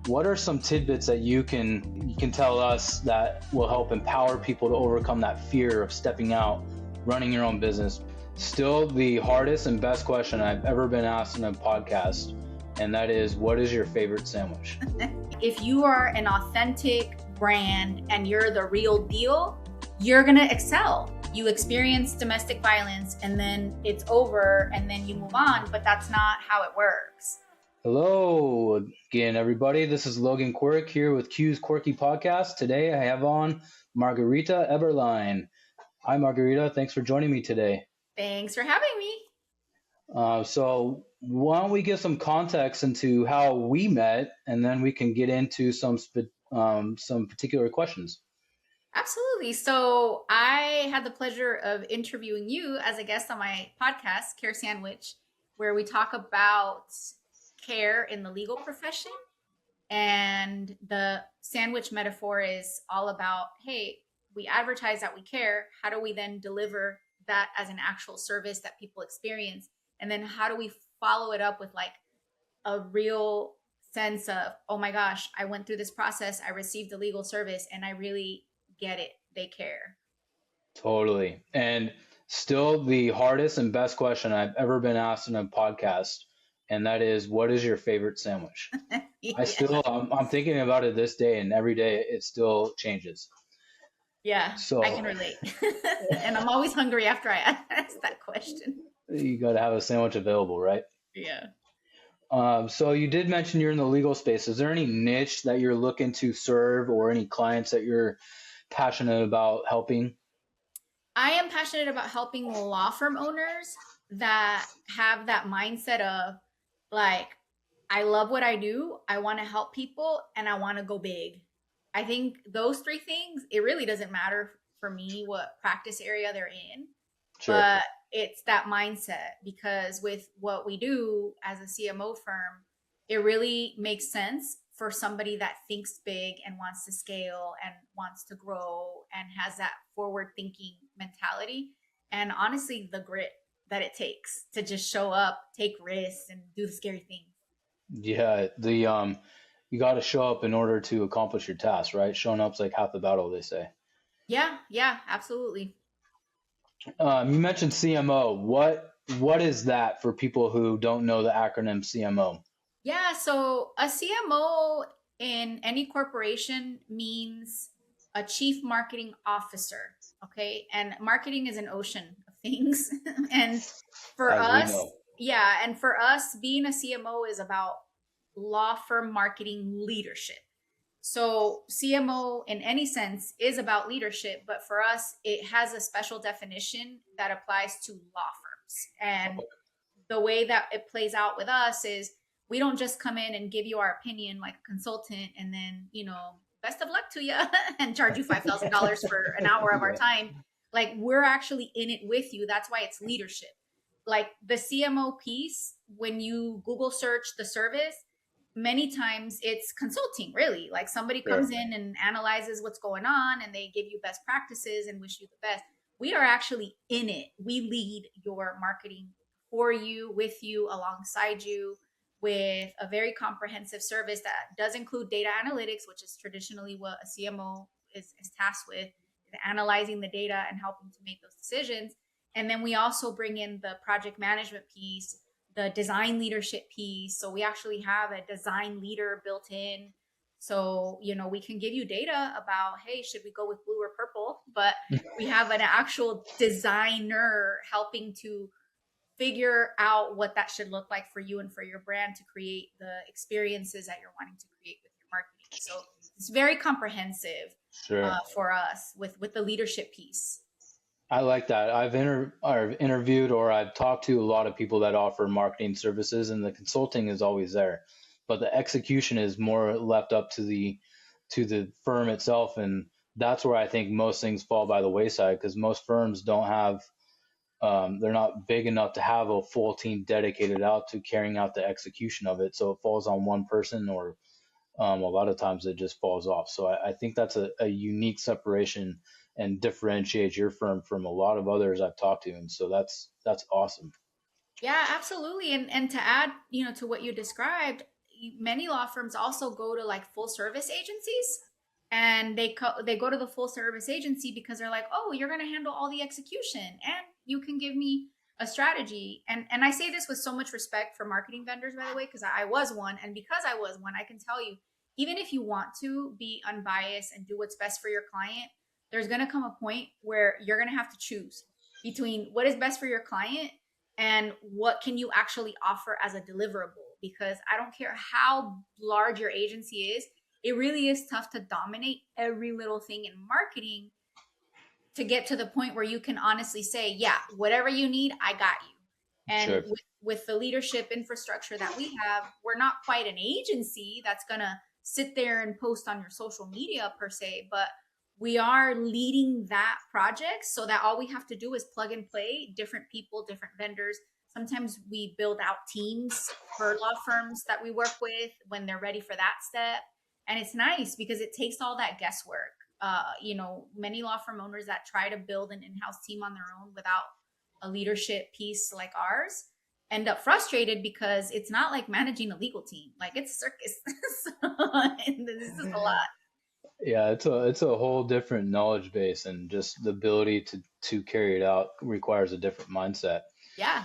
what are some tidbits that you can tell us that will help empower people to overcome that fear of stepping out, running your own business? Still the hardest and best question I've ever been asked in a podcast, and that is, what is your favorite sandwich? If you are an authentic brand and you're the real deal, you're going to excel. You experience domestic violence and then it's over and then you move on, but that's not how it works. Hello again, everybody. This is Logan Quirk here with Q's Quirky Podcast. Today I have on Margarita Eberline. Hi, Margarita. Thanks for joining me today. Thanks for having me. So why don't we give some context into how we met, and then we can get into some particular questions. Absolutely. So I had the pleasure of interviewing you as a guest on my podcast, Care Sandwich, where we talk about care in the legal profession. And the sandwich metaphor is all about, hey, we advertise that we care. How do we then deliver that as an actual service that people experience? And then how do we follow it up with like a real sense of, oh my gosh, I went through this process. I received a legal service and I really get it. They care. Totally. And still the hardest and best question I've ever been asked in a podcast, and that is, what is your favorite sandwich? Yeah. I'm thinking about it this day, and every day it still changes. Yeah, so I can relate. And I'm always hungry after I ask that question. You got to have a sandwich available, right? Yeah. So you did mention you're in the legal space. Is there any niche that you're looking to serve, or any clients that you're passionate about helping? I am passionate about helping law firm owners that have that mindset of like, I love what I do. I want to help people and I want to go big. I think those three things, it really doesn't matter for me what practice area they're in, sure. But it's that mindset, because with what we do as a CMO firm, it really makes sense for somebody that thinks big and wants to scale and wants to grow and has that forward thinking mentality. And honestly, the grit that it takes to just show up, take risks, and do the scary things. Yeah, you got to show up in order to accomplish your task, right? Showing up's like half the battle, they say. Yeah, absolutely. You mentioned CMO. What is that for people who don't know the acronym CMO? Yeah, so a CMO in any corporation means a chief marketing officer, okay? And marketing is an ocean of things. And for us, and for us, being a CMO is about law firm marketing leadership. So CMO in any sense is about leadership, but for us, it has a special definition that applies to law firms. And the way that it plays out with us is we don't just come in and give you our opinion like a consultant and then, best of luck to you and charge you $5,000 for an hour of our time. Like, we're actually in it with you. That's why it's leadership. Like the CMO piece, when you Google search the service, many times it's consulting, really. Like somebody comes in and analyzes what's going on and they give you best practices and wish you the best. We are actually in it. We lead your marketing for you, with you, alongside you, with a very comprehensive service that does include data analytics, which is traditionally what a CMO is tasked with, analyzing the data and helping to make those decisions. And then we also bring in the project management piece, the design leadership piece. So we actually have a design leader built in. So, we can give you data about, hey, should we go with blue or purple? But we have an actual designer helping to figure out what that should look like for you and for your brand to create the experiences that you're wanting to create with your marketing. So it's very comprehensive for us with the leadership piece. I like that. I've interviewed or I've talked to a lot of people that offer marketing services, and the consulting is always there, but the execution is more left up to the firm itself. And that's where I think most things fall by the wayside, because most firms don't have, they're not big enough to have a full team dedicated out to carrying out the execution of it. So it falls on one person, or a lot of times it just falls off. So I think that's a unique separation and differentiate your firm from a lot of others I've talked to. And so that's awesome. Yeah, absolutely. And to add, to what you described, many law firms also go to like full service agencies, and they go to the full service agency because they're like, oh, you're going to handle all the execution and you can give me a strategy. And I say this with so much respect for marketing vendors, by the way, because I was one, and because I was one, I can tell you, even if you want to be unbiased and do what's best for your client, there's going to come a point where you're going to have to choose between what is best for your client and what can you actually offer as a deliverable. Because I don't care how large your agency is, it really is tough to dominate every little thing in marketing to get to the point where you can honestly say, yeah, whatever you need, I got you. And Sure. with the leadership infrastructure that we have, we're not quite an agency that's going to sit there and post on your social media per se, but we are leading that project so that all we have to do is plug and play different people, different vendors. Sometimes we build out teams for law firms that we work with when they're ready for that step. And it's nice because it takes all that guesswork. Many law firm owners that try to build an in-house team on their own without a leadership piece like ours end up frustrated because it's not like managing a legal team. Like, it's a circus. This is a lot. Yeah, it's a whole different knowledge base, and just the ability to carry it out requires a different mindset. Yeah.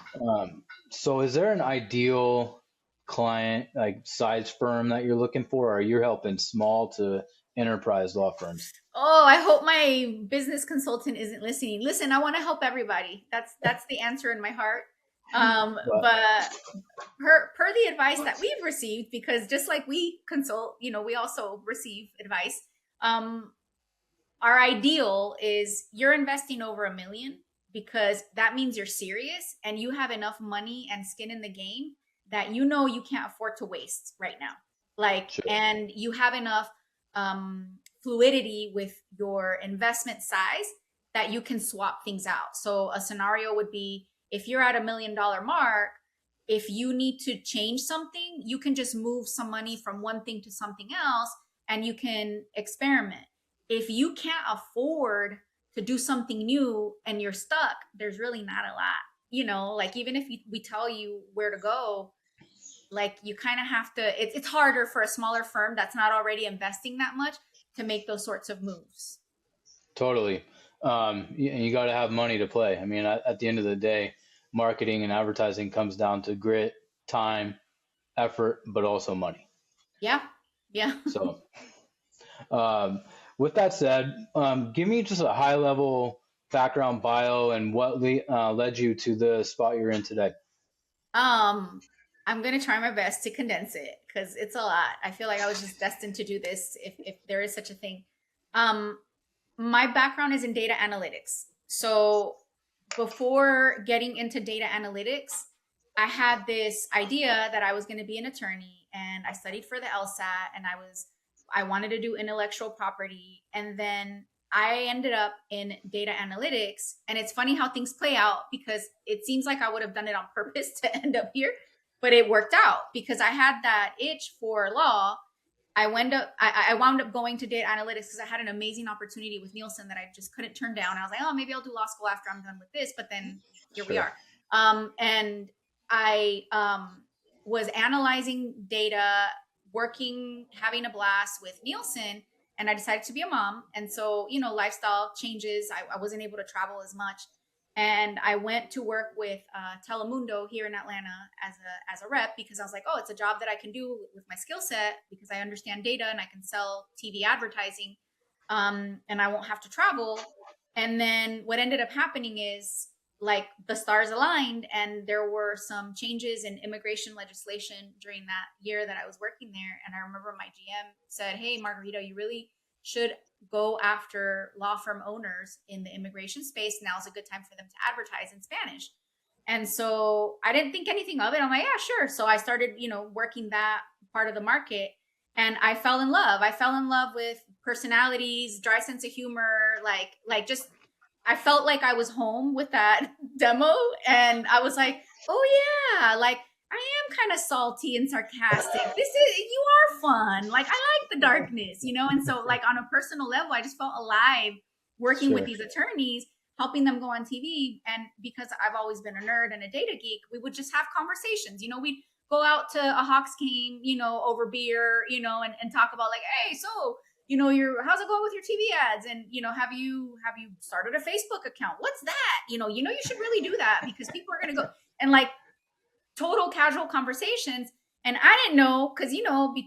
So is there an ideal client, like size firm, that you're looking for, or are you helping small to enterprise law firms? Oh, I hope my business consultant isn't listening. Listen, I want to help everybody. That's the answer in my heart. But But per the advice that we've received, because just like we consult, we also receive advice. Um, our ideal is you're investing over 1 million, because that means you're serious and you have enough money and skin in the game that you can't afford to waste right now. Like, sure, and you have enough fluidity with your investment size that you can swap things out. So a scenario would be, if you're at $1 million mark, if you need to change something, you can just move some money from one thing to something else and you can experiment. If you can't afford to do something new and you're stuck, there's really not a lot. Like, even if we tell you where to go, like, you kind of have to, it's harder for a smaller firm that's not already investing that much to make those sorts of moves. totally. You got to have money to play. I mean, at the end of the day, marketing and advertising comes down to grit, time, effort, but also money. Yeah. Yeah. So, um, with that said, give me just a high level background bio and what led you to the spot you're in today. Um, I'm gonna try my best to condense it because it's a lot. I feel like I was just destined to do this, if there is such a thing. Um, my background is in data analytics. So before getting into data analytics, I had this idea that I was going to be an attorney, and I studied for the LSAT, and I wanted to do intellectual property, and then I ended up in data analytics. And it's funny how things play out, because it seems like I would have done it on purpose to end up here, but it worked out because I had that itch for law. I wound up going to data analytics because I had an amazing opportunity with Nielsen that I just couldn't turn down. I was like, oh, maybe I'll do law school after I'm done with this. But then here we Sure. are. And I was analyzing data, working, having a blast with Nielsen, and I decided to be a mom. And so, lifestyle changes. I wasn't able to travel as much. And I went to work with Telemundo here in Atlanta as a rep, because I was like, oh, it's a job that I can do with my skill set because I understand data and I can sell TV advertising, and I won't have to travel. And then what ended up happening is, like, the stars aligned, and there were some changes in immigration legislation during that year that I was working there. And I remember my GM said, hey, Margarita, you really should go after law firm owners in the immigration space. Now's a good time for them to advertise in Spanish. And so I didn't think anything of it. I'm like, yeah, sure. So I started, working that part of the market, and I fell in love. I fell in love with personalities, dry sense of humor, like just, I felt like I was home with that demo, and I was like, oh yeah, like, I am kind of salty and sarcastic. You are fun. Like, I like the darkness, And so, like, on a personal level, I just felt alive working with Sure. these attorneys, helping them go on TV. And because I've always been a nerd and a data geek, we would just have conversations. We'd go out to a Hawks game, over beer, and talk about like, hey, so how's it going with your TV ads? And have you started a Facebook account? What's that? You should really do that because people are gonna go, and like total casual conversations. And I didn't know, because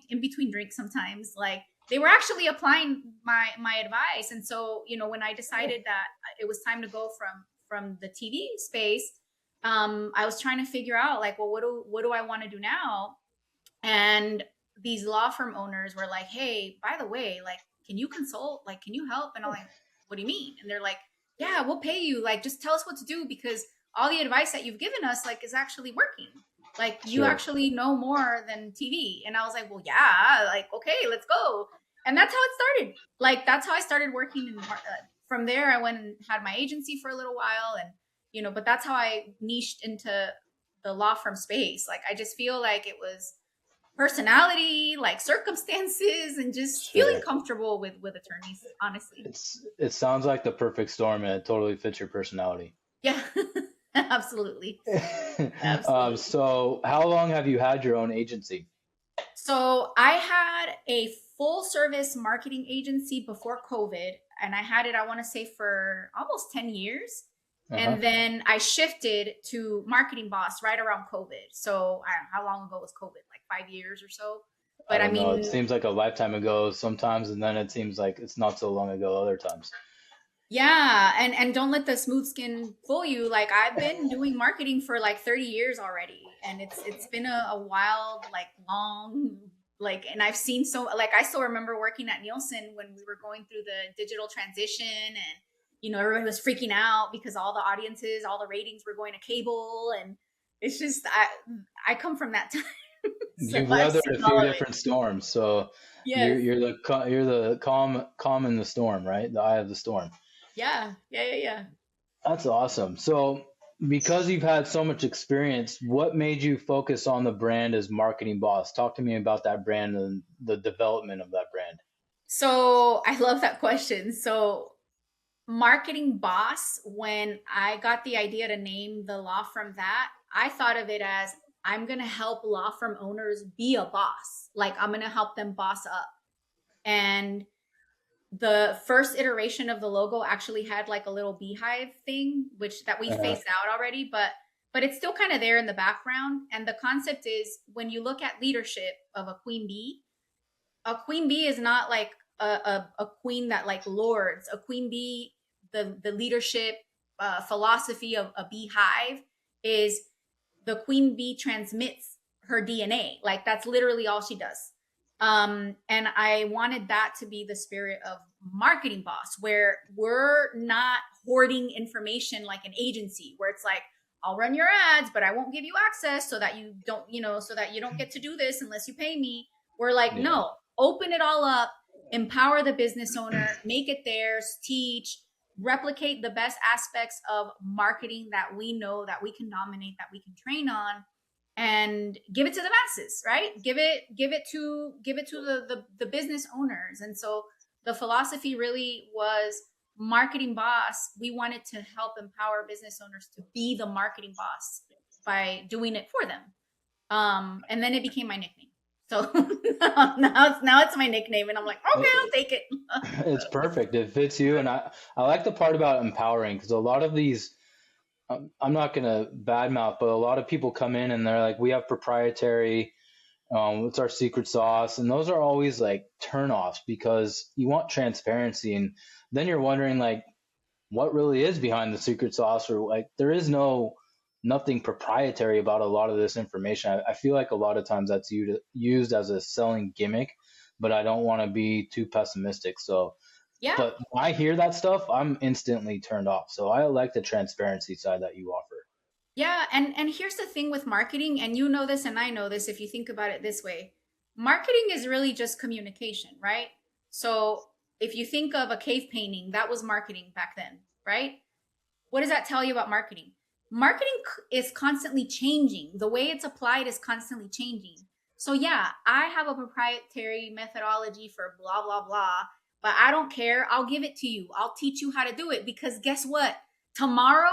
in between drinks sometimes, like, they were actually applying my advice. And so when I decided that it was time to go from the TV space, I was trying to figure out like, well, what do I want to do now? And these law firm owners were like, hey, by the way, like, can you consult? Like, can you help? And I'm like, what do you mean? And they're like, yeah, we'll pay you. Like, just tell us what to do, because all the advice that you've given us, like, is actually working. Like, you Sure. actually know more than TV. And I was like, well, yeah, like, okay, let's go. And that's how it started. Like, that's how I started working. From there, I went and had my agency for a little while. And, but that's how I niched into the law firm space. Like, I just feel like it was personality, like circumstances, and just feeling Sure. comfortable with attorneys, honestly. It sounds like the perfect storm, and it totally fits your personality. Yeah. Absolutely. Absolutely. So how long have you had your own agency? So I had a full service marketing agency before COVID, and I had it, I want to say, for almost 10 years. Uh-huh. And then I shifted to Marketing Boss right around COVID. So I don't know, how long ago was COVID? Like 5 years or so. I But I don't know. It mean, seems like a lifetime ago sometimes, and then it seems like it's not so long ago other times. yeah, and don't let the smooth skin fool you. Like, I've been doing marketing for like 30 years already, and it's been a wild, like, long, like, and I've seen, so, like, I still remember working at Nielsen when we were going through the digital transition, and everybody was freaking out because all the audiences, all the ratings were going to cable, and it's just, I come from that time. So You've I've weathered seen a all few of it. different storms, so Yes. you're the calm in the storm, right? The eye of the storm. Yeah. Yeah. Yeah. Yeah. That's awesome. So, because you've had so much experience, what made you focus on the brand as marketing boss? Talk to me about that brand and the development of that brand. So I love that question. So Marketing Boss, when I got the idea to name the law firm that, I thought of it as, I'm going to help law firm owners be a boss. Like, I'm going to help them boss up. And the first iteration of the logo actually had like a little beehive thing, which that we Uh, phased out already, but it's still kind of there in the background. And the concept is, when you look at leadership of a queen bee is not like a queen that like lords. A queen bee, the leadership philosophy of a beehive is, the queen bee transmits her DNA. Like, that's literally all she does. And I wanted that to be the spirit of Marketing Boss, where we're not hoarding information like an agency, where it's like, I'll run your ads, but I won't give you access so that so that you don't get to do this unless you pay me. We're like, yeah. no, open it all up, empower the business owner, make it theirs, teach, replicate the best aspects of marketing that we know, that we can dominate, that we can train on, and give it to the masses, right? Give it to the business owners. And so the philosophy really was, Marketing Boss, we wanted to help empower business owners to be the marketing boss by doing it for them. And then it became my nickname. So now it's my nickname, and I'm like, okay, I'll take it. It's perfect. It fits you, and I like the part about empowering, because a lot of these, I'm not gonna badmouth, but a lot of people come in and they're like, we have proprietary, what's our secret sauce, and those are always like turnoffs, because you want transparency, and then you're wondering like, what really is behind the secret sauce, or like there is nothing proprietary about a lot of this information. I feel like a lot of times that's used as a selling gimmick, but I don't want to be too pessimistic. So, Yeah. but when I hear that stuff, I'm instantly turned off. So I like the transparency side that you offer. Yeah, and here's the thing with marketing, and you know this and I know this, if you think about it this way. Marketing is really just communication, right? So if you think of a cave painting, that was marketing back then, right? What does that tell you about marketing? Marketing is constantly changing. The way it's applied is constantly changing. So yeah, I have a proprietary methodology for blah blah blah, but I don't care. I'll give it to you. I'll teach you how to do it, because guess what? Tomorrow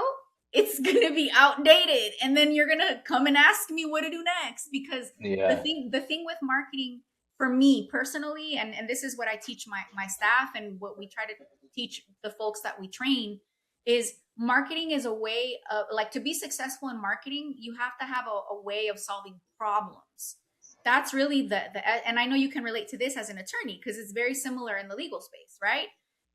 it's going to be outdated, and then you're going to come and ask me what to do next. Because Yeah. the thing with marketing for me personally, and this is what I teach my staff and what we try to teach the folks that we train, is marketing is a way of, like, to be successful in marketing, you have to have a way of solving problems. That's really the and I know you can relate to this as an attorney because it's very similar in the legal space, right?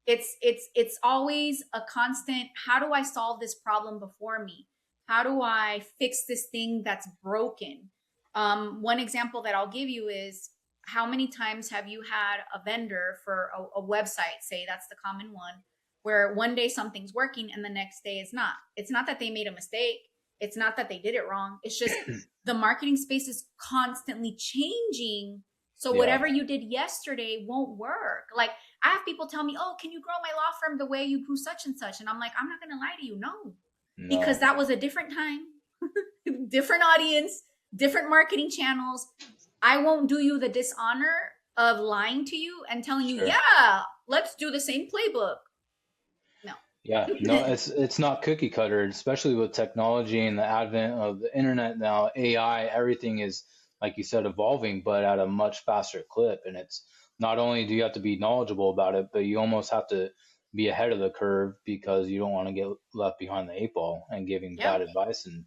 It's always a constant, how do I solve this problem before me? How do I fix this thing that's broken? One example that I'll give you is, how many times have you had a vendor for a website, say that's the common one, where one day something's working and the next day it's not? It's not that they made a mistake. It's not that they did it wrong. It's just the marketing space is constantly changing. So Yeah. whatever you did yesterday won't work. Like, I have people tell me, "Oh, can you grow my law firm the way you grew such and such?" And I'm like, "I'm not going to lie to you. No, because No. that was a different time, different audience, different marketing channels. I won't do you the dishonor of lying to you and telling you, Sure. yeah, let's do the same playbook." No. Yeah, no, it's not cookie cutter, especially with technology and the advent of the internet now, AI, everything is, like you said, evolving, but at a much faster clip. And it's not only do you have to be knowledgeable about it, but you almost have to be ahead of the curve because you don't want to get left behind the eight ball and giving Yeah. bad advice. And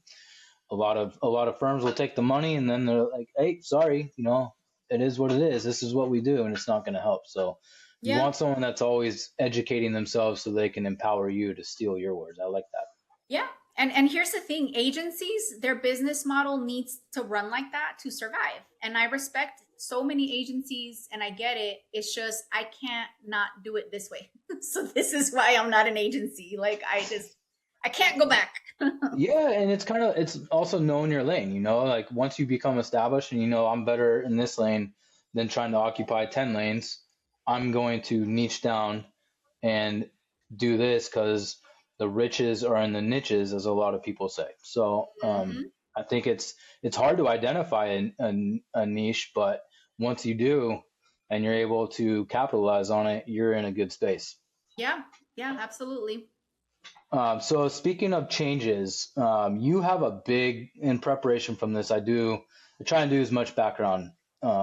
a lot of firms will take the money and then they're like, hey, sorry, it is what it is. This is what we do, and it's not going to help. So you Yeah. want someone that's always educating themselves so they can empower you to steal your words. I like that. Yeah. And here's the thing, agencies, their business model needs to run like that to survive. And I respect so many agencies and I get it. It's just I can't not do it this way. So this is why I'm not an agency. Like, I can't go back. Yeah, and it's also knowing your lane, like once you become established and I'm better in this lane than trying to occupy 10 lanes, I'm going to niche down and do this because the riches are in the niches, as a lot of people say. So Hmm. I think it's hard to identify a niche, but once you do and you're able to capitalize on it, you're in a good space. Yeah. Yeah, absolutely. So speaking of changes, you have a big, in preparation from this, I try and do as much background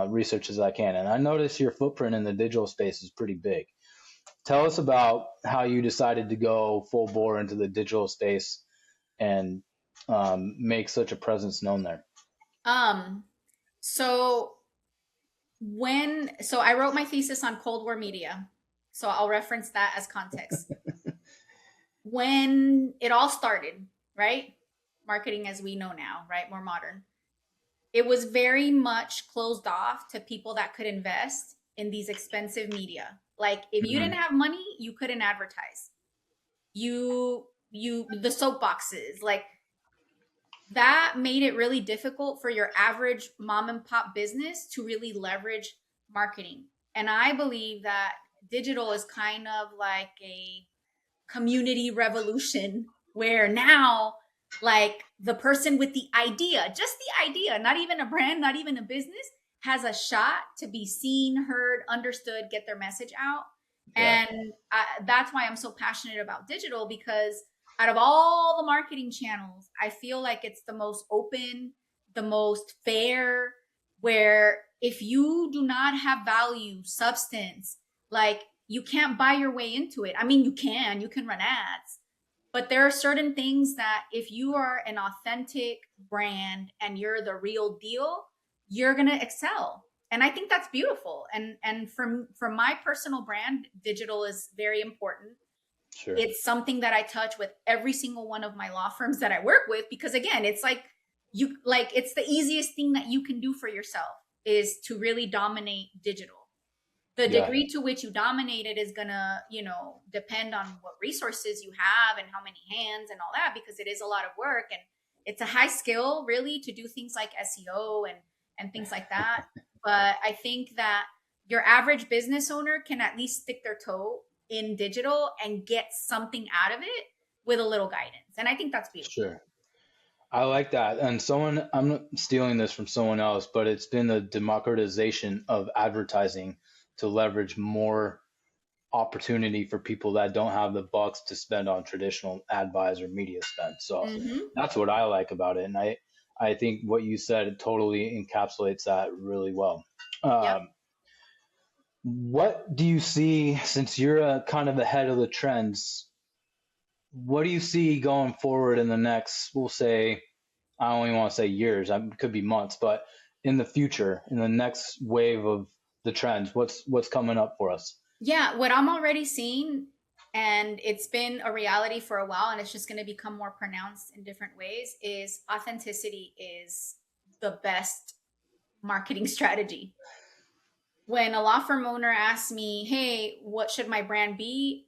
research as I can, and I notice your footprint in the digital space is pretty big. Tell us about how you decided to go full bore into the digital space and make such a presence known there. Um, so so I wrote my thesis on Cold War media. So I'll reference that as context. When it all started, right? Marketing as we know now, right? More modern. It was very much closed off to people that could invest in these expensive media. Like, if you didn't Hmm. have money, you couldn't advertise. The soapboxes, like, that made it really difficult for your average mom and pop business to really leverage marketing. And I believe that digital is kind of like a community revolution where now, like, the person with the idea, just the idea, not even a brand, not even a business, has a shot to be seen, heard, understood, get their message out. Yeah, And that's why I'm so passionate about digital, because out of all the marketing channels, I feel like it's the most open, the most fair, where if you do not have value, substance, like, you can't buy your way into it. I mean, you can run ads, but there are certain things that if you are an authentic brand and you're the real deal, you're going to excel. And I think that's beautiful. And from my personal brand, digital is very important. sure. It's something that I touch with every single one of my law firms that I work with, because again, it's like, it's the easiest thing that you can do for yourself is to really dominate digital. The Yeah, degree to which you dominate it is gonna, depend on what resources you have and how many hands and all that, because it is a lot of work and it's a high skill really to do things like SEO and things like that. But I think that your average business owner can at least stick their toe in digital and get something out of it with a little guidance. And I think that's beautiful. sure. I like that. And I'm not stealing this from someone else, but it's been the democratization of advertising to leverage more opportunity for people that don't have the bucks to spend on traditional ad buys or media spend. So Mm-hmm. that's what I like about it. And I think what you said totally encapsulates that really well. Yep. What do you see, since you're kind of ahead of the trends, what do you see going forward in the next, we'll say, I don't even want to say years, it could be months, but in the future, in the next wave of the trends, what's coming up for us? Yeah, what I'm already seeing, and it's been a reality for a while, and it's just going to become more pronounced in different ways, is authenticity is the best marketing strategy. When a law firm owner asks me, hey, what should my brand be?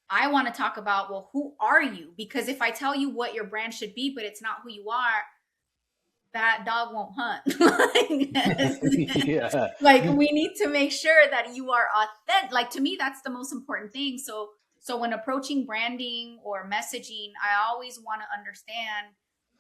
I want to talk about, well, who are you? Because if I tell you what your brand should be, but it's not who you are, that dog won't hunt. Yeah. Like we need to make sure that you are authentic. Like to me, that's the most important thing. So when approaching branding or messaging, I always want to understand,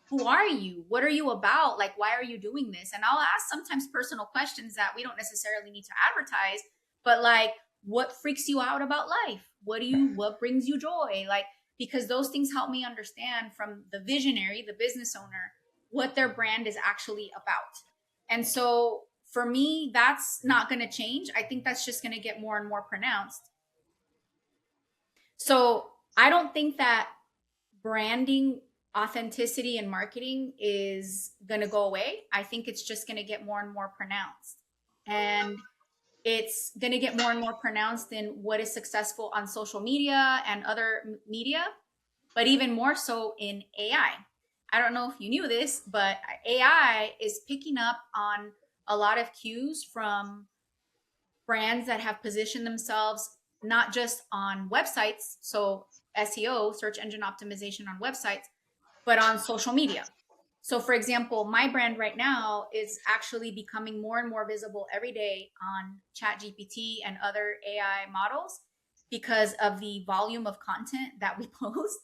who are you? What are you about? Like, why are you doing this? And I'll ask sometimes personal questions that we don't necessarily need to advertise, but like, what freaks you out about life? What brings you joy? Like, because those things help me understand from the visionary, the business owner, what their brand is actually about. And so for me, that's not going to change. I think that's just going to get more and more pronounced. So I don't think that branding, authenticity, and marketing is going to go away. I think it's just going to get more and more pronounced. And it's going to get more and more pronounced in what is successful on social media and other media, but even more so in AI. I don't know if you knew this, but AI is picking up on a lot of cues from brands that have positioned themselves not just on websites, so SEO, search engine optimization on websites, but on social media. So, for example, my brand right now is actually becoming more and more visible every day on ChatGPT and other AI models because of the volume of content that we post,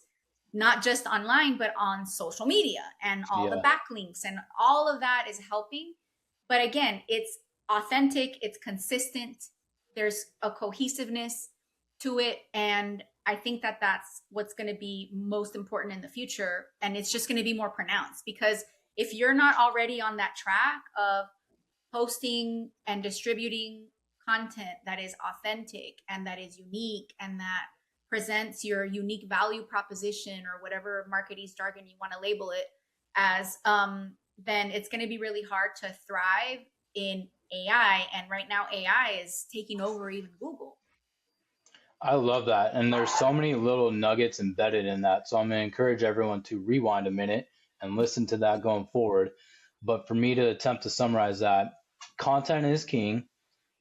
not just online, but on social media and all the Yeah. backlinks and all of that is helping. But again, it's authentic, it's consistent, there's a cohesiveness to it. And I think that that's what's going to be most important in the future. And it's just going to be more pronounced because if you're not already on that track of posting and distributing content that is authentic and that is unique and that presents your unique value proposition or whatever marketing jargon you want to label it as, then it's going to be really hard to thrive in AI. And right now, AI is taking over even Google. I love that. And there's so many little nuggets embedded in that. So I'm going to encourage everyone to rewind a minute and listen to that going forward. But for me to attempt to summarize that, content is king.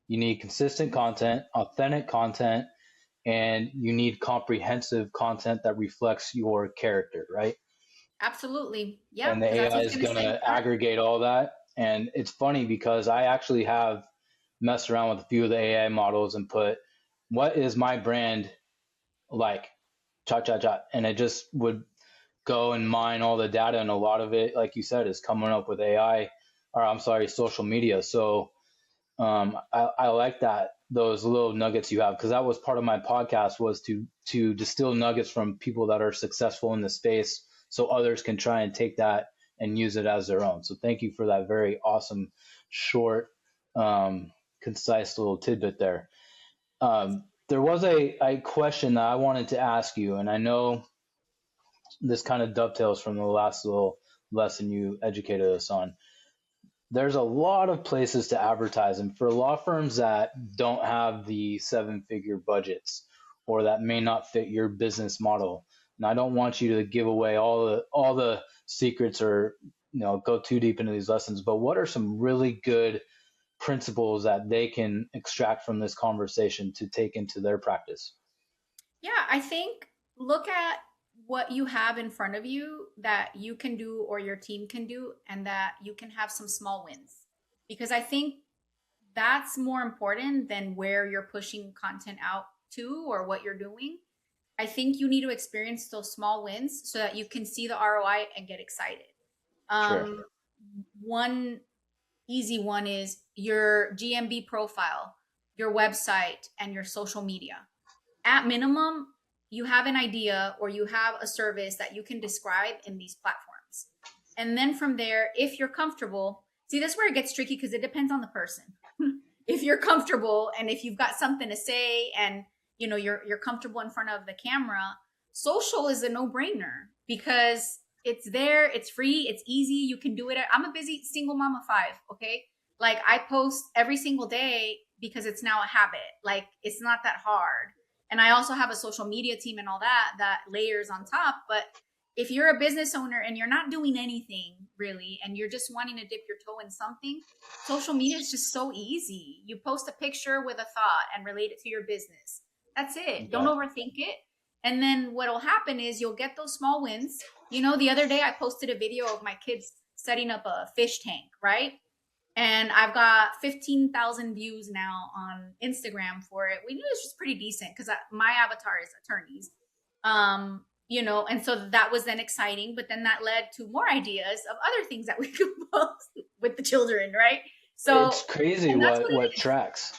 You need consistent content, authentic content, and you need comprehensive content that reflects your character, right? Absolutely. Yeah, And the because that's AI what's is going to going set you to apart. aggregate all that. And it's funny because I actually have messed around with a few of the AI models and put, what is my brand like? Chat, chat, chat. And it just would go and mine all the data. And a lot of it, like you said, is coming up with AI, or I'm sorry, social media. So I like that, those little nuggets you have, because that was part of my podcast, was to distill nuggets from people that are successful in the space so others can try and take that and use it as their own. So thank you for that very awesome, short, concise little tidbit there. There was a question that I wanted to ask you, and I know this kind of dovetails from the last little lesson you educated us on. There's a lot of places to advertise, and for law firms that don't have the seven-figure budgets or that may not fit your business model, and I don't want you to give away all the secrets or go too deep into these lessons, but what are some really good principles that they can extract from this conversation to take into their practice? Yeah, I think look at what you have in front of you that you can do or your team can do, and that you can have some small wins. Because I think that's more important than where you're pushing content out to or what you're doing. I think you need to experience those small wins so that you can see the ROI and get excited. Sure. Um, one easy one is your GMB profile, your website, and your social media. at minimum, you have an idea or you have a service that you can describe in these platforms. And then from there, if you're comfortable, see, this is where it gets tricky because it depends on the person. If you're comfortable and if you've got something to say and you're comfortable in front of the camera, social is a no-brainer because it's there, it's free, it's easy, you can do it. I'm a busy single mom of 5, okay? Like I post every single day because it's now a habit. Like it's not that hard. And I also have a social media team and all that layers on top, but if you're a business owner and you're not doing anything really and you're just wanting to dip your toe in something, social media is just so easy. You post a picture with a thought and relate it to your business. That's it. Don't Yeah. overthink it. And then what'll happen is you'll get those small wins. The other day I posted a video of my kids setting up a fish tank, right? And I've got 15,000 views now on Instagram for it. We knew it was just pretty decent because my avatar is attorneys. And so that was then exciting, but then that led to more ideas of other things that we could post with the children, right? So It's crazy and that's what tracks.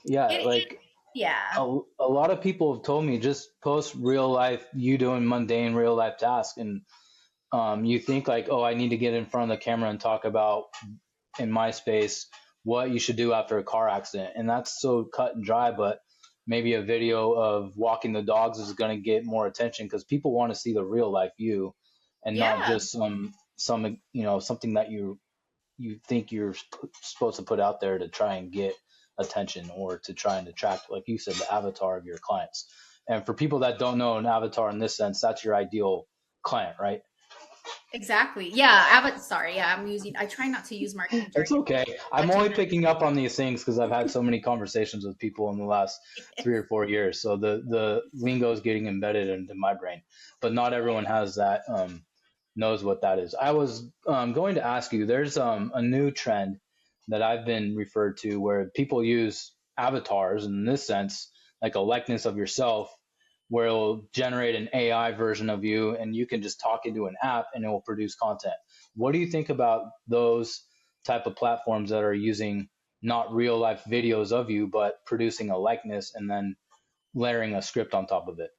Yeah, like yeah. a lot of people have told me just post real life, you doing mundane real life tasks, and you think like, oh, I need to get in front of the camera and talk about in my space what you should do after a car accident, and that's so cut and dry. But maybe a video of walking the dogs is going to get more attention because people want to see the real life you, and not Yeah. just some something that you think you're supposed to put out there to try and get attention or to try and attract, like you said, the avatar of your clients. And for people that don't know an avatar in this sense, that's your ideal client, right? Exactly. Yeah. Sorry. Yeah. I try not to use marketing It's jargon. okay. I'm Such a only nerd. picking up on these things because I've had so many conversations with people in the last 3 or 4 years. So the lingo is getting embedded into my brain, but not everyone has that, knows what that is. I was going to ask you. There's a new trend that I've been referred to where people use avatars in this sense, like a likeness of yourself, where it'll generate an AI version of you, and you can just talk into an app and it will produce content. What do you think about those type of platforms that are using not real life videos of you, but producing a likeness and then layering a script on top of it?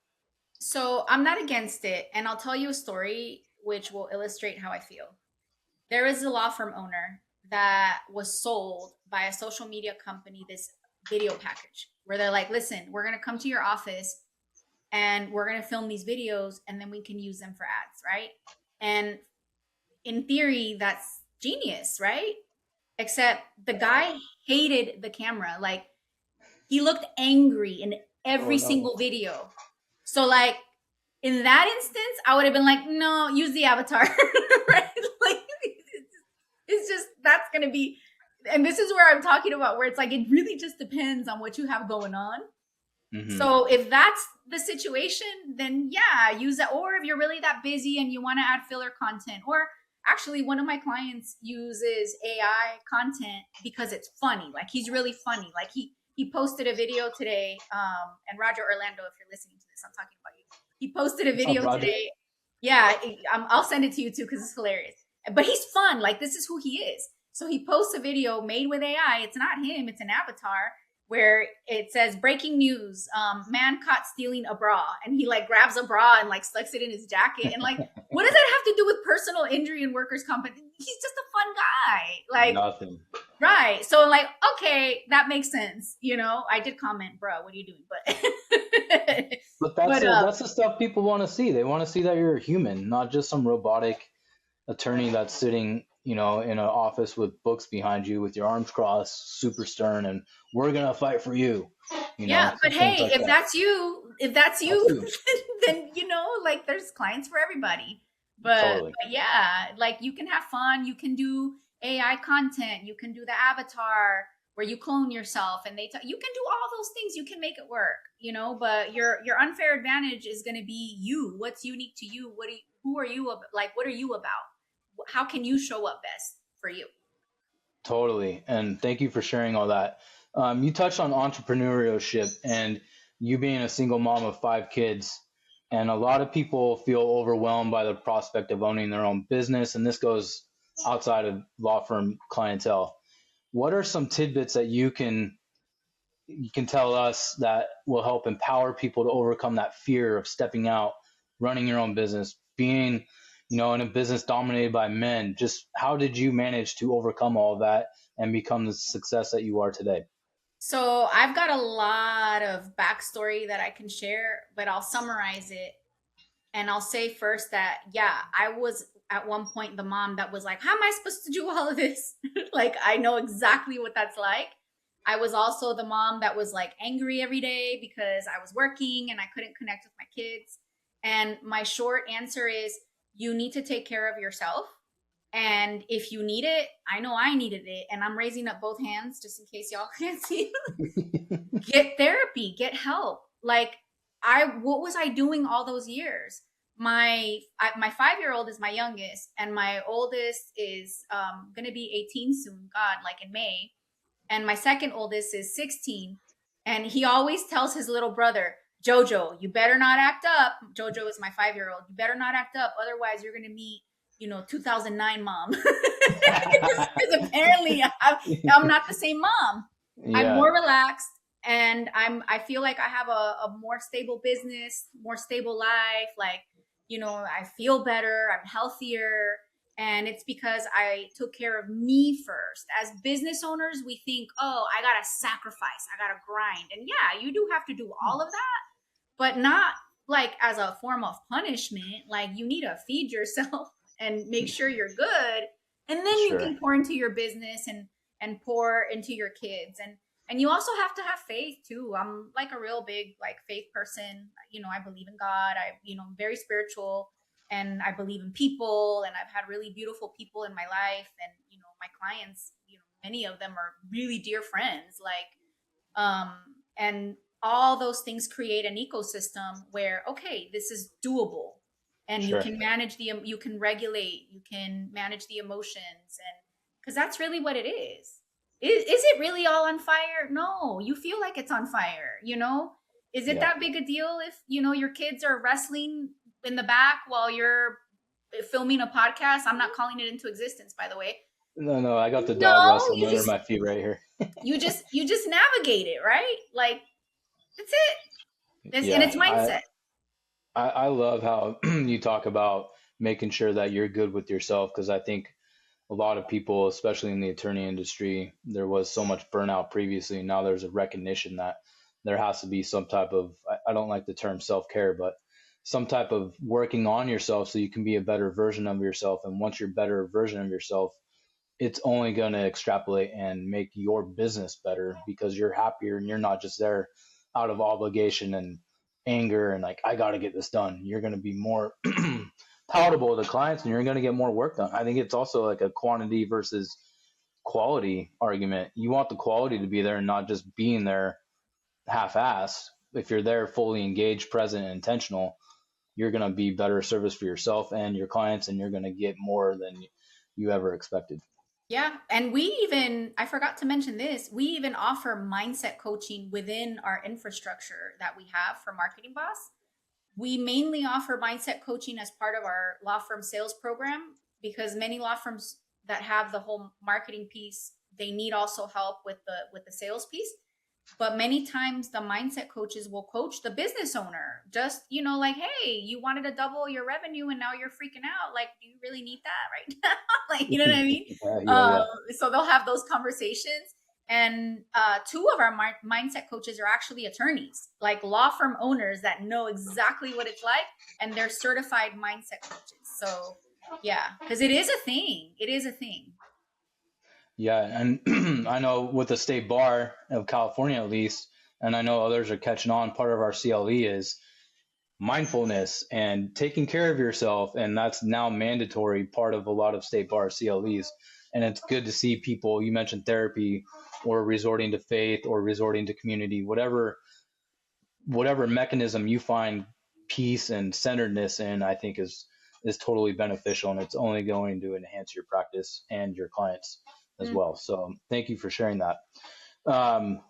So I'm not against it. And I'll tell you a story which will illustrate how I feel. There is a law firm owner that was sold by a social media company this video package where they're like, listen, we're going to come to your office and we're going to film these videos and then we can use them for ads, right? And in theory, that's genius, right? Except the guy hated the camera. Like he looked angry in Oh every no. single video. So like in that instance, I would have been like, no, use the avatar, right? Like it's just that's gonna be, and this is where I'm talking about where it's like it really just depends on what you have going on. Hmm. So if that's the situation, then yeah, use it. Or if you're really that busy and you want to add filler content, or actually one of my clients uses AI content because it's funny. Like he's really funny. Like he posted a video today. And Roger Orlando, if you're listening to this, I'm talking about you. He posted a What's up, video Roger? today. Yeah, I'll send it to you too because it's hilarious. But he's fun. Like this is who he is. So he posts a video made with AI. It's not him. It's an avatar where it says breaking news, man caught stealing a bra, and he like grabs a bra and like slicks it in his jacket, and like what does that have to do with personal injury and workers comp? He's just a fun guy, like Nothing. right. So like okay, that makes sense. I did comment, bro, what are you doing? But But but that's the stuff people want to see. They want to see that you're a human, not just some robotic attorney that's sitting, in an office with books behind you with your arms crossed, super stern, and we're gonna fight for you, yeah, but things hey, like if that. That's that's you, you. then like there's clients for everybody. But Totally. yeah, like you can have fun, you can do AI content, you can do the avatar where you clone yourself and you can do all those things, you can make it work, but your unfair advantage is going to be you. What's unique to you? Who are you like what are you about? How can you show up best for you? Totally. And thank you for sharing all that. You touched on entrepreneurship and you being a single mom of 5 kids. And a lot of people feel overwhelmed by the prospect of owning their own business. And this goes outside of law firm clientele. What are some tidbits that you can you can tell us that will help empower people to overcome that fear of stepping out, running your own business, being, in a business dominated by men? Just how did you manage to overcome all of that and become the success that you are today? So I've got a lot of backstory that I can share, but I'll summarize it. And I'll say first that, yeah, I was at one point the mom that was like, how am I supposed to do all of this? Like, I know exactly what that's like. I was also the mom that was like angry every day because I was working and I couldn't connect with my kids. And my short answer is, you need to take care of yourself. And if you need it, I know I needed it. And I'm raising up both hands just in case y'all can't see. Get therapy, get help. Like, what was I doing all those years? My 5-year-old is my youngest, and my oldest is gonna be 18 soon. God, like in May. And my second oldest is 16, and he always tells his little brother, Jojo, you better not act up. Jojo is my 5-year-old. You better not act up, otherwise you're gonna meet 2009 mom. Because apparently I'm not the same mom. I'm Yeah, more relaxed, and I feel like I have a more stable business, more stable life. Like, I feel better, I'm healthier. And it's because I took care of me first. As business owners, we think, oh, I gotta sacrifice, I gotta grind. And yeah, you do have to do all of that, but not like as a form of punishment. Like, you need to feed yourself and make sure you're good, and then you sure. can pour into your business and pour into your kids. And you also have to have faith too. I'm like a real big like faith person. I believe in God. I'm very spiritual, and I believe in people, and I've had really beautiful people in my life, and my clients, many of them are really dear friends. Like, um and all those things create an ecosystem where, okay, this is doable, and you Sure. can manage you can regulate, you can manage the emotions. And because that's really what it is it really all on fire? No, you feel like it's on fire. Is it Yeah. that big a deal if your kids are wrestling in the back while you're filming a podcast? I'm not calling it into existence, by the way. No, no, I got the dog No, wrestling under my feet right here. you just navigate it, right? Like, that's it. And Yeah, it's mindset. I love how you talk about making sure that you're good with yourself, because I think a lot of people, especially in the attorney industry, there was so much burnout previously. Now there's a recognition that there has to be some type of, I don't like the term self-care, but some type of working on yourself so you can be a better version of yourself. And once you're a better version of yourself, it's only going to extrapolate and make your business better because you're happier and you're not just there out of obligation and anger and like, I got to get this done. You're going to be more palatable to clients and you're going to get more work done. I think it's also like a quantity versus quality argument. You want the quality to be there and not just being there half-assed. If you're there fully engaged, present, and intentional, you're going to be better service for yourself and your clients, and you're going to get more than you ever expected. Yeah. And I forgot to mention this, we even offer mindset coaching within our infrastructure that we have for Marketing Boss. We mainly offer mindset coaching as part of our law firm sales program, because many law firms that have the whole marketing piece, they need also help with the sales piece. But many times the mindset coaches will coach the business owner, just like, hey, you wanted to double your revenue and now you're freaking out, like, do you really need that right now? Like, you know what I mean? Yeah, yeah, um, yeah. so they'll have those conversations. And two of our mindset coaches are actually attorneys, like law firm owners that know exactly what it's like, and they're certified mindset coaches. So yeah, because it is a thing. Yeah, and I know with the state bar of California at least, and I know others are catching on, part of our CLE is mindfulness and taking care of yourself, and that's now mandatory part of a lot of state bar CLEs. And it's good to see people, you mentioned therapy or resorting to faith or resorting to community, whatever mechanism you find peace and centeredness in, I think is totally beneficial, and it's only going to enhance your practice and your clients as Mm. well. So thank you for sharing that. Um,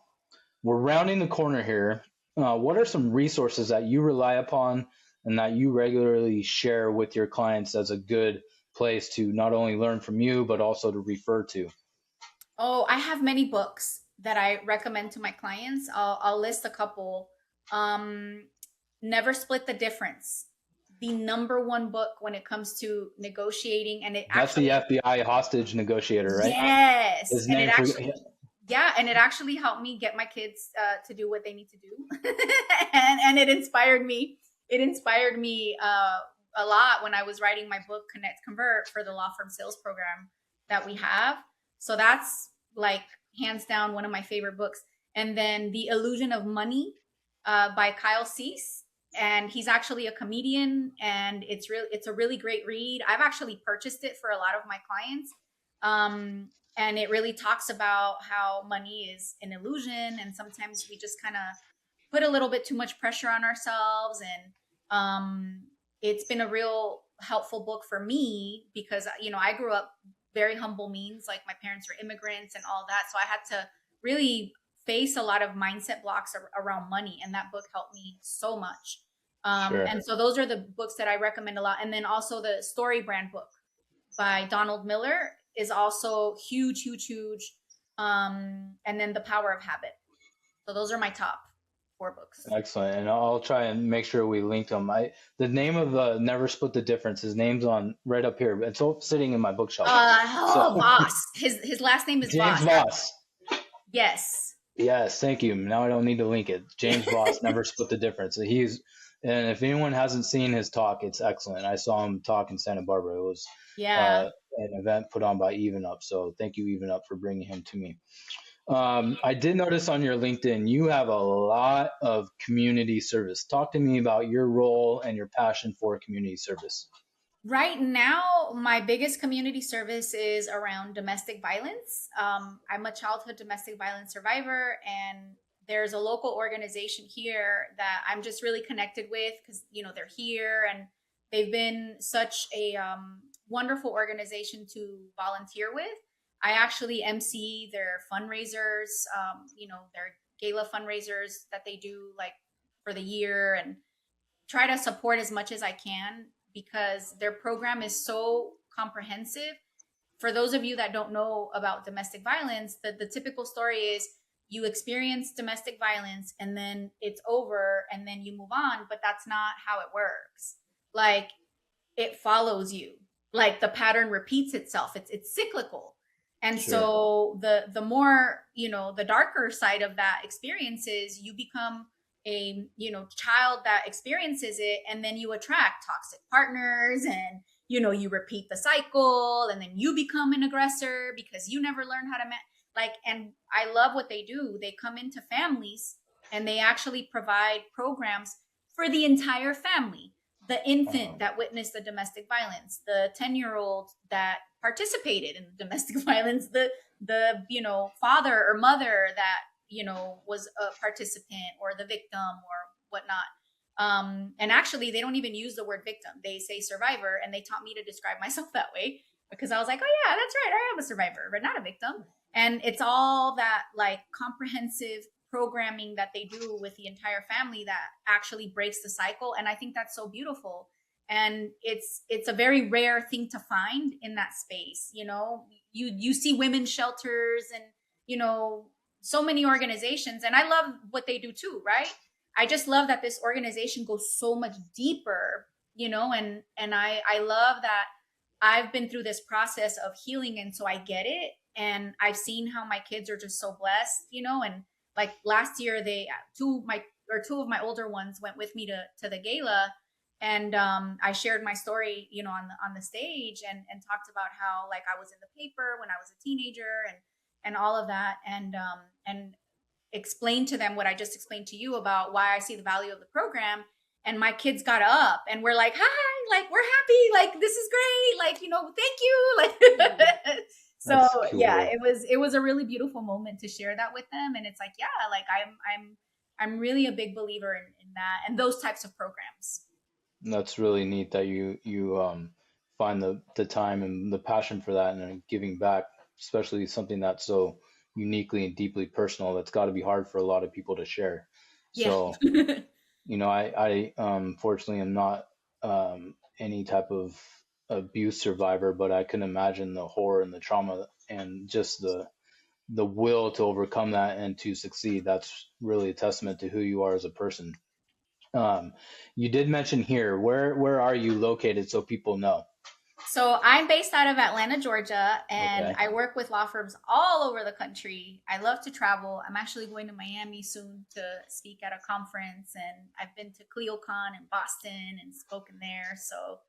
we're rounding the corner here. What are some resources that you rely upon and that you regularly share with your clients as a good place to not only learn from you, but also to refer to? Oh, I have many books. that I recommend to my clients, I'll list a couple. Um, Never Split the Difference, the number one book when it comes to negotiating, and it That's the actually, FBI hostage negotiator, right? yes, His and it name for actually, yeah, and it actually helped me get my kids to do what they need to do, and it inspired me. It inspired me a lot when I was writing my book, Connect Convert, for the law firm sales program that we have. So that's like hands down one of my favorite books. And then The Illusion of Money by Kyle Cease, and he's actually a comedian, and it's a really great read. I've actually purchased it for a lot of my clients. And it really talks about how money is an illusion, and sometimes we just kind of put a little bit too much pressure on ourselves. And it's been a real helpful book for me because I grew up very humble means, like my parents were immigrants and all that, so I had to really face a lot of mindset blocks around money, and that book helped me so much. sure. And so those are the books that I recommend a lot. And then also the Story Brand book by Donald Miller is also huge, huge, huge. And then The Power of Habit. So those are my top four books. Excellent, and I'll try and make sure we link them. The name of Never Split the Difference. His name's on right up here. It's all sitting in my bookshelf. So Voss. His last name is James Voss. Voss. Yes. Yes, thank you. Now I don't need to link it. James Voss, Never Split the Difference. And if anyone hasn't seen his talk, it's excellent. I saw him talk in Santa Barbara. It was Yeah. an event put on by Even Up. So thank you, Even Up, for bringing him to me. I did notice on your LinkedIn, you have a lot of community service. Talk to me about your role and your passion for community service. Right now, my biggest community service is around domestic violence. I'm a childhood domestic violence survivor, and there's a local organization here that I'm just really connected with because they're here, and they've been such a wonderful organization to volunteer with. I actually MC their fundraisers, their gala fundraisers that they do like for the year, and try to support as much as I can because their program is so comprehensive. For those of you that don't know about domestic violence, the typical story is you experience domestic violence and then it's over and then you move on, but that's not how it works. Like, it follows you. Like, the pattern repeats itself. It's cyclical. And Sure. so the more, the darker side of that experience is you become a, child that experiences it, and then you attract toxic partners, and you repeat the cycle, and then you become an aggressor because you never learn how to like. And I love what they do. They come into families and they actually provide programs for the entire family: the infant Um, that witnessed the domestic violence, the 10-year-old that participated in the domestic violence, the father or mother that was a participant or the victim or whatnot. And actually, they don't even use the word victim; they say survivor, and they taught me to describe myself that way because I was like, oh yeah, that's right, I am a survivor, but not a victim. And it's all that like comprehensive programming that they do with the entire family that actually breaks the cycle, and I think that's so beautiful. And it's a very rare thing to find in that space. You see women's shelters and you know so many organizations, and I love what they do too, right? I just love that this organization goes so much deeper, and I love that I've been through this process of healing, and so I get it. And I've seen how my kids are just so blessed, and like last year, they two of my older ones went with me to the gala, and I shared my story, on the stage, and talked about how like I was in the paper when I was a teenager, and all of that, and explained to them what I just explained to you about why I see the value of the program. And my kids got up and we're like, hi, like we're happy, like this is great, like thank you, like. So that's yeah, cool. it was a really beautiful moment to share that with them, and it's like, yeah, like I'm really a big believer in that and those types of programs. That's really neat that you find the time and the passion for that and giving back, especially something that's so uniquely and deeply personal. That's got to be hard for a lot of people to share. Yeah. So, I fortunately am not any type of abuse survivor, but I can imagine the horror and the trauma and just the will to overcome that and to succeed. That's really a testament to who you are as a person. You did mention here, where are you located so people know? So I'm based out of Atlanta, Georgia, and Okay. I work with law firms all over the country. I love to travel. I'm actually going to Miami soon to speak at a conference, and I've been to ClioCon in Boston and spoken there. So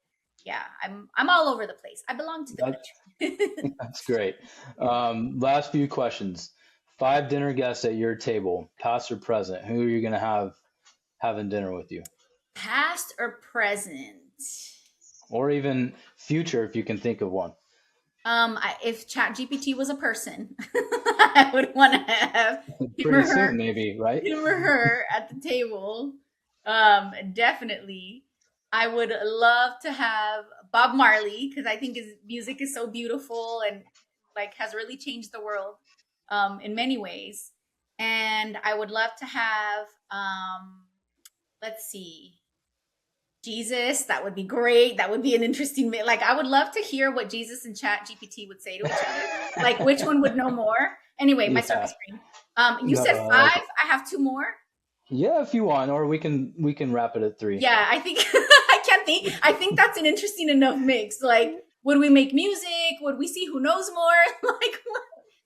yeah, I'm all over the place. I belong to the That, country. that's great. Last few questions. 5 dinner guests at your table, past or present. Who are you going to have having dinner with you? Past or present? Or even future if you can think of one. If ChatGPT was a person, I would want to have him or Pretty soon, her, maybe, right? him or her at the table. Definitely. I would love to have Bob Marley because I think his music is so beautiful and like has really changed the world in many ways. And I would love to have let's see, Jesus. That would be great. That would be an interesting. Like, I would love to hear what Jesus and Chat GPT would say to each other. Like, which one would know more? Anyway, my Yeah. circus screen. You No, said I like 5. it. I have 2 more. Yeah, if you want, or we can wrap it at 3. Yeah, I think I can't think. I think that's an interesting enough mix. Like, would we make music? Would we see who knows more? Like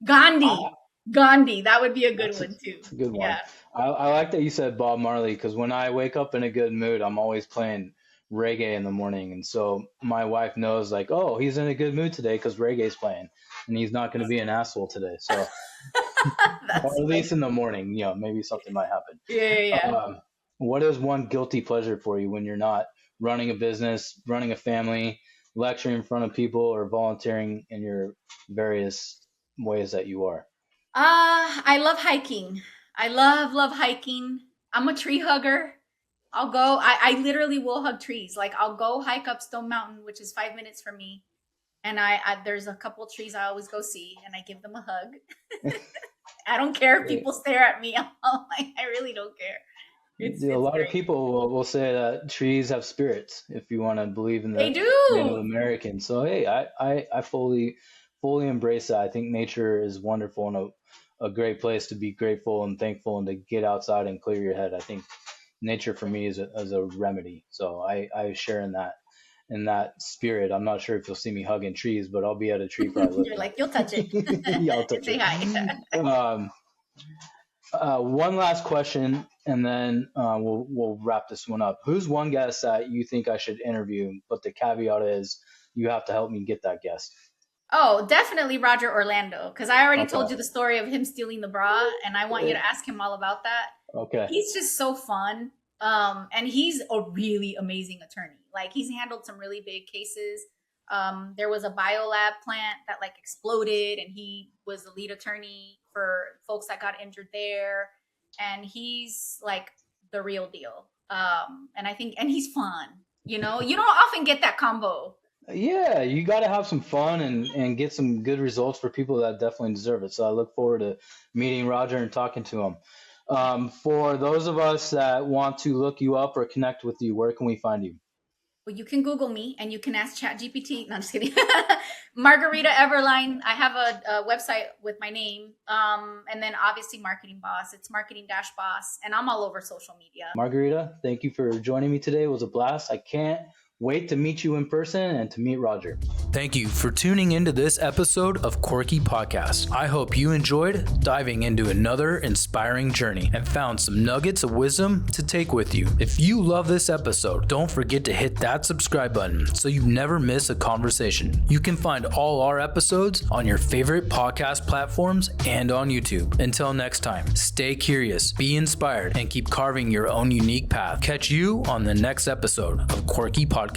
Gandhi. Gandhi. That would be a good one too. That's a good one. Yeah. I like that you said Bob Marley because when I wake up in a good mood, I'm always playing reggae in the morning, and so my wife knows like, oh, he's in a good mood today because reggae's playing, and he's not going to be an asshole today. So, or at least in the morning, maybe something might happen. Yeah. What is one guilty pleasure for you when you're not running a business, running a family, lecturing in front of people, or volunteering in your various ways that you are? I love hiking. I love hiking. I'm a tree hugger. I'll go. I literally will hug trees. Like I'll go hike up Stone Mountain, which is 5 minutes from me, and I there's a couple trees I always go see, and I give them a hug. I don't care if people stare at me. I'm like, I really don't care. It's A lot great. of people will say that trees have spirits if you want to believe in They the Native do. Americans. So hey, I fully embrace that. I think nature is wonderful and a great place to be grateful and thankful and to get outside and clear your head. I think nature for me is a remedy. So I share in that spirit. I'm not sure if you'll see me hugging trees, but I'll be at a tree probably You're looking. like, you'll touch it. Yeah, I'll touch Say it. hi. One last question, and then we'll wrap this one up. Who's one guest that you think I should interview? But the caveat is you have to help me get that guest. Oh, definitely Roger Orlando, because I already Okay. told you the story of him stealing the bra, and I want you to ask him all about that. Okay. He's just so fun. And he's a really amazing attorney. Like he's handled some really big cases. There was a biolab plant that like exploded, and he was the lead attorney for folks that got injured there. And he's like the real deal. And I think, and he's fun. You don't often get that combo. Yeah, you got to have some fun and get some good results for people that definitely deserve it. So I look forward to meeting Roger and talking to him. For those of us that want to look you up or connect with you, where can we find you? Well, you can Google me and you can ask ChatGPT. No, I'm just kidding. Margarita Eberline. I have a website with my name. And then obviously Marketing Boss. It's marketing-boss. And I'm all over social media. Margarita, thank you for joining me today. It was a blast. I can't wait to meet you in person and to meet Roger. Thank you for tuning into this episode of Quirky Podcast. I hope you enjoyed diving into another inspiring journey and found some nuggets of wisdom to take with you. If you love this episode, don't forget to hit that subscribe button so you never miss a conversation. You can find all our episodes on your favorite podcast platforms and on YouTube. Until next time, stay curious, be inspired, and keep carving your own unique path. Catch you on the next episode of Quirky Podcast.